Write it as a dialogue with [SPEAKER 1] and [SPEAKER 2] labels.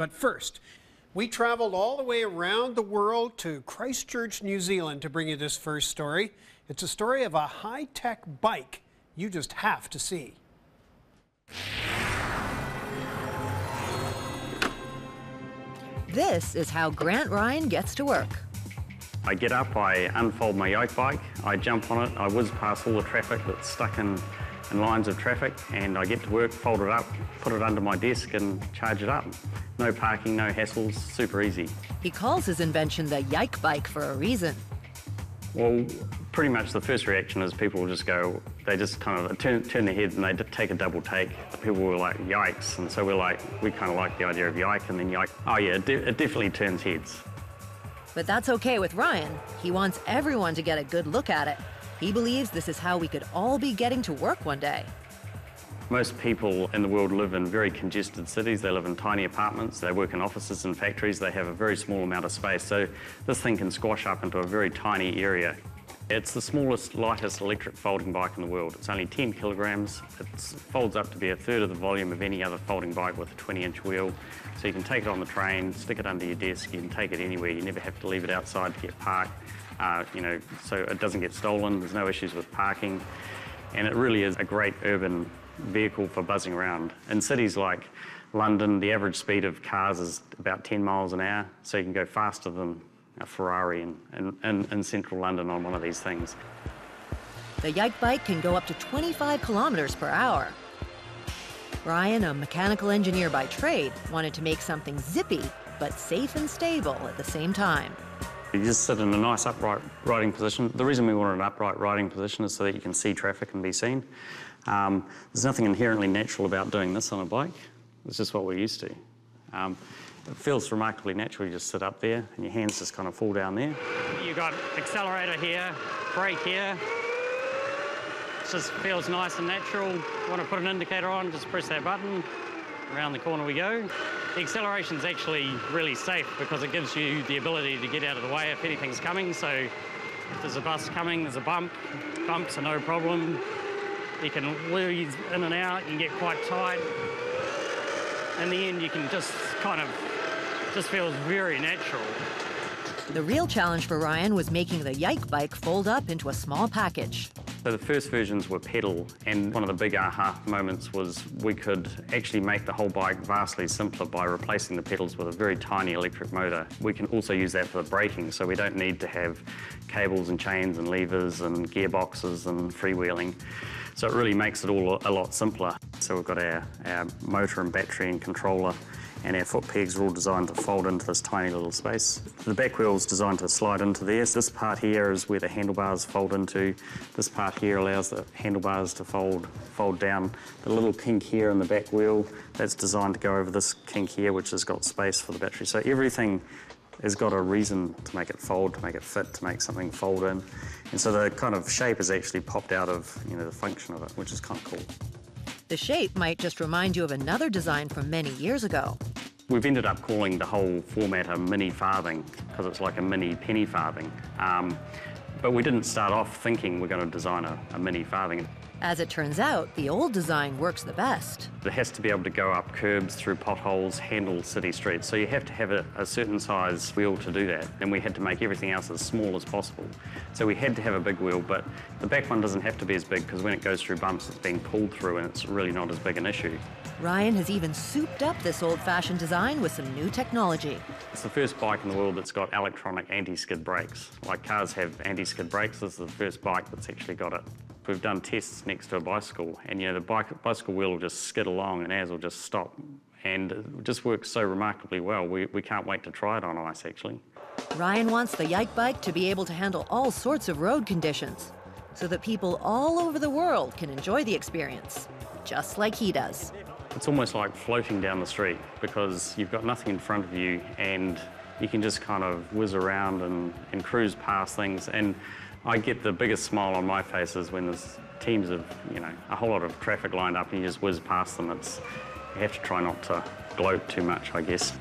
[SPEAKER 1] But first, we traveled all the way around the world to Christchurch, New Zealand to bring you this first story. It's a story of a high-tech bike you just have to see.
[SPEAKER 2] This is how Grant Ryan gets to work.
[SPEAKER 3] I get up, I unfold my YikeBike, I jump on it, I whiz past all the traffic that's stuck in lines of traffic, and I get to work, fold it up, put it under my desk and charge it up. No parking, no hassles, super easy.
[SPEAKER 2] He calls his invention the YikeBike for a reason.
[SPEAKER 3] Well, pretty much the first reaction is people will just go, they just kind of turn their head and they take a double take. People were like, yikes, and so we kind of like the idea of yike, and then yike, oh yeah, it definitely turns heads.
[SPEAKER 2] But that's okay with Ryan. He wants everyone to get a good look at it. He believes this is how we could all be getting to work one day.
[SPEAKER 3] Most people in the world live in very congested cities. They live in tiny apartments, they work in offices and factories, they have a very small amount of space. So this thing can squash up into a very tiny area. It's the smallest, lightest electric folding bike in the world. It's only 10 kilograms. It folds up to be a third of the volume of any other folding bike with a 20-inch wheel. So you can take it on the train, stick it under your desk, you can take it anywhere. You never have to leave it outside to get parked, so it doesn't get stolen. There's no issues with parking. And it really is a great urban vehicle for buzzing around. In cities like London, the average speed of cars is about 10 miles an hour, so you can go faster than a Ferrari in central London on one of these things.
[SPEAKER 2] The YikeBike can go up to 25 kilometers per hour. Ryan, a mechanical engineer by trade, wanted to make something zippy, but safe and stable at the same time.
[SPEAKER 3] You just sit in a nice upright riding position. The reason we wanted an upright riding position is so that you can see traffic and be seen. There's nothing inherently natural about doing this on a bike. It's just what we're used to. It feels remarkably natural. You just sit up there and your hands just kind of fall down there. You've got accelerator here, brake here. It just feels nice and natural. Want to put an indicator on, just press that button. Around the corner we go. The acceleration's actually really safe because it gives you the ability to get out of the way if anything's coming. So if there's a bus coming, there's a bump. Bumps are no problem. You can wheeze in and out, you can get quite tight. In the end, you can just feels very natural.
[SPEAKER 2] The real challenge for Ryan was making the YikeBike fold up into a small package.
[SPEAKER 3] So the first versions were pedal, and one of the big aha moments was we could actually make the whole bike vastly simpler by replacing the pedals with a very tiny electric motor. We can also use that for the braking, so we don't need to have cables and chains and levers and gearboxes and freewheeling. So it really makes it all a lot simpler. So we've got our motor and battery and controller, and our foot pegs are all designed to fold into this tiny little space. The back wheel is designed to slide into there. So this part here is where the handlebars fold into. This part here allows the handlebars to fold down. The little kink here in the back wheel, that's designed to go over this kink here, which has got space for the battery. So everything has got a reason to make it fold, to make it fit, to make something fold in. And so the kind of shape is actually popped out of the function of it, which is kind of cool.
[SPEAKER 2] The shape might just remind you of another design from many years ago.
[SPEAKER 3] We've ended up calling the whole format a mini farthing because it's like a mini penny farthing. But we didn't start off thinking we're going to design a mini farthing.
[SPEAKER 2] As it turns out, the old design works the best.
[SPEAKER 3] It has to be able to go up curbs, through potholes, handle city streets. So you have to have a certain size wheel to do that. And we had to make everything else as small as possible. So we had to have a big wheel, but the back one doesn't have to be as big because when it goes through bumps, it's being pulled through and it's really not as big an issue.
[SPEAKER 2] Ryan has even souped up this old-fashioned design with some new technology.
[SPEAKER 3] It's the first bike in the world that's got electronic anti-skid brakes. Like cars have anti-skid brakes, this is the first bike that's actually got it. We've done tests next to a bicycle, and the bicycle wheel will just skid along and ours will just stop. And it just works so remarkably well. We can't wait to try it on ice, actually.
[SPEAKER 2] Ryan wants the YikeBike to be able to handle all sorts of road conditions so that people all over the world can enjoy the experience, just like he does.
[SPEAKER 3] It's almost like floating down the street because you've got nothing in front of you and you can just kind of whiz around and cruise past things. And I get the biggest smile on my face is when there's teams of, a whole lot of traffic lined up and you just whiz past them. You have to try not to gloat too much, I guess.